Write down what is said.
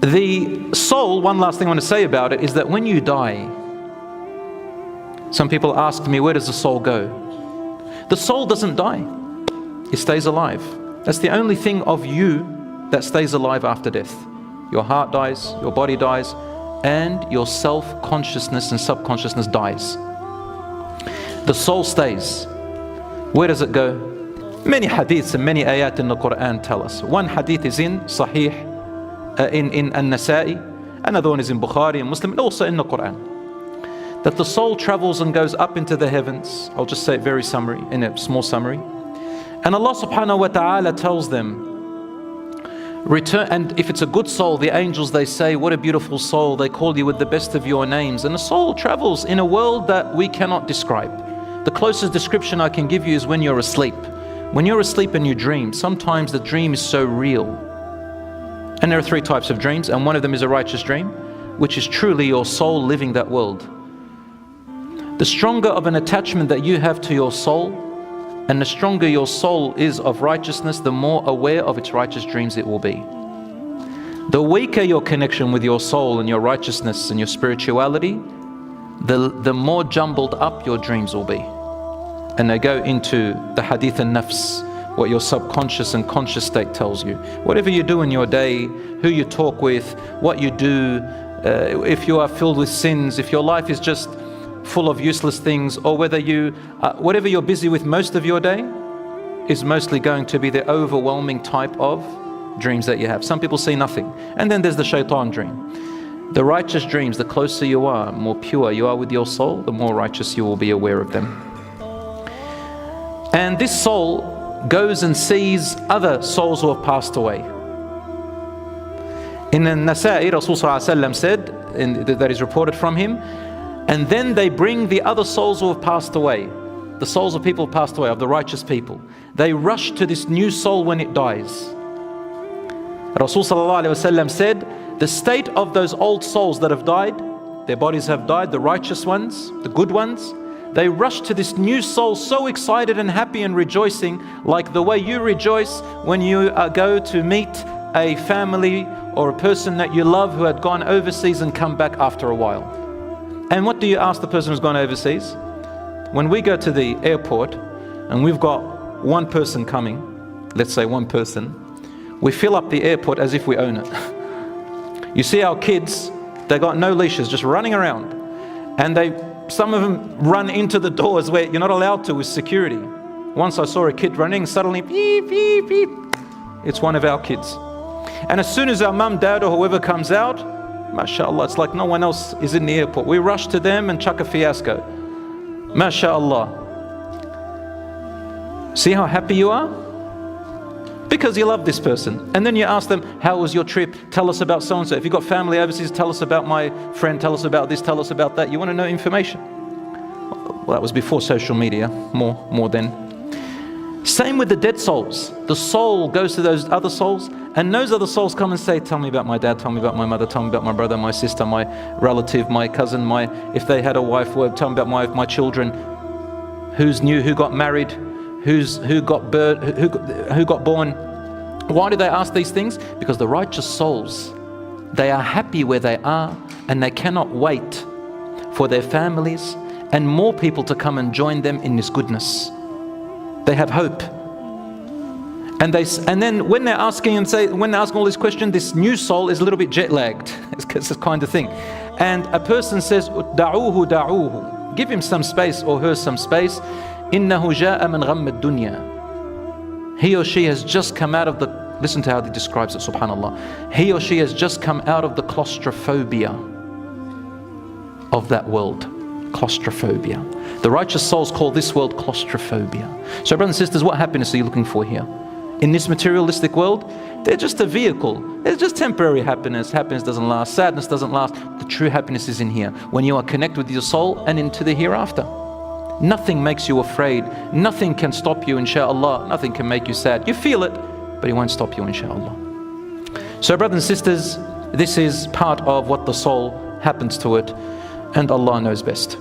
The soul, one last thing I want to say about it, is that when you die, some people ask me, where does the soul go? The soul doesn't die. It stays alive. That's the only thing of you that stays alive after death. Your heart dies, your body dies, and your self-consciousness and subconsciousness dies. The soul stays. Where does it go? Many hadiths and many ayat in the Quran tell us. One hadith is in Sahih, in An-Nasa'i. Another one is in Bukhari and Muslim, and also in the Quran. That the soul travels and goes up into the heavens. I'll just say it very summary, in a small summary. And Allah subhanahu wa ta'ala tells them, return, and if it's a good soul, the angels, they say, what a beautiful soul, they call you with the best of your names. And the soul travels in a world that we cannot describe. The closest description I can give you is when you're asleep. When you're asleep and you dream, sometimes the dream is so real. And there are three types of dreams, and one of them is a righteous dream, which is truly your soul living that world. The stronger of an attachment that you have to your soul, and the stronger your soul is of righteousness, the more aware of its righteous dreams it will be. The weaker your connection with your soul and your righteousness and your spirituality, the more jumbled up your dreams will be. And they go into the hadith an-nafs, what your subconscious and conscious state tells you. Whatever you do in your day, who you talk with, what you do, if you are filled with sins, if your life is just full of useless things, or whether whatever you're busy with most of your day is mostly going to be the overwhelming type of dreams that you have. Some people see nothing. And then there's the shaitan dream. The righteous dreams, the closer you are, more pure you are with your soul, the more righteous you will be aware of them. And this soul goes and sees other souls who have passed away. In An-Nasa'i, Rasul said, that is reported from him, and then they bring the other souls who have passed away, the souls of people who passed away, of the righteous people. They rush to this new soul when it dies. Rasul said, the state of those old souls that have died, their bodies have died, the righteous ones, the good ones, they rush to this new soul so excited and happy and rejoicing, like the way you rejoice when you go to meet a family or a person that you love who had gone overseas and come back after a while. And what do you ask the person who's gone overseas? When we go to the airport and we've got one person coming, let's say one person, we fill up the airport as if we own it. You see our kids, they got no leashes, just running around. And some of them run into the doors where you're not allowed to with security. Once I saw a kid running, suddenly, beep, beep, beep. It's one of our kids. And as soon as our mum, dad, or whoever comes out, MashaAllah, it's like no one else is in the airport. We rush to them and chuck a fiasco. MashaAllah. See how happy you are? Because you love this person. And then you ask them, how was your trip? Tell us about so-and-so. If you've got family overseas, tell us about my friend, tell us about this, tell us about that. You want to know information. Well, that was before social media, more then. Same with the dead souls. The soul goes to those other souls, and those other souls come and say, tell me about my dad, tell me about my mother, tell me about my brother, my sister, my relative, my cousin, if they had a wife, tell me about my children, who's new, who got married, who got born. Why do they ask these things? Because the righteous souls, they are happy where they are, and they cannot wait for their families and more people to come and join them in this goodness. They have hope. And then when they're asking all these questions, this new soul is a little bit jet lagged. It's this kind of thing. And a person says, da'uhu. Give him some space or her some space. إِنَّهُ جَاءَ مِنْ غَمِّ الدُّنْيَا. He or she has just come out of the, listen to how he describes it, subhanAllah. He or she has just come out of the claustrophobia of that world. Claustrophobia. The righteous souls call this world claustrophobia. So brothers and sisters, what happiness are you looking for here? In this materialistic world, they're just a vehicle. They're just temporary happiness. Happiness doesn't last. Sadness doesn't last. The true happiness is in here, when you are connected with your soul and into the hereafter. Nothing makes you afraid. Nothing can stop you, inshaAllah. Nothing can make you sad. You feel it, but it won't stop you, inshaAllah. So brothers and sisters, this is part of what the soul happens to it, and Allah knows best.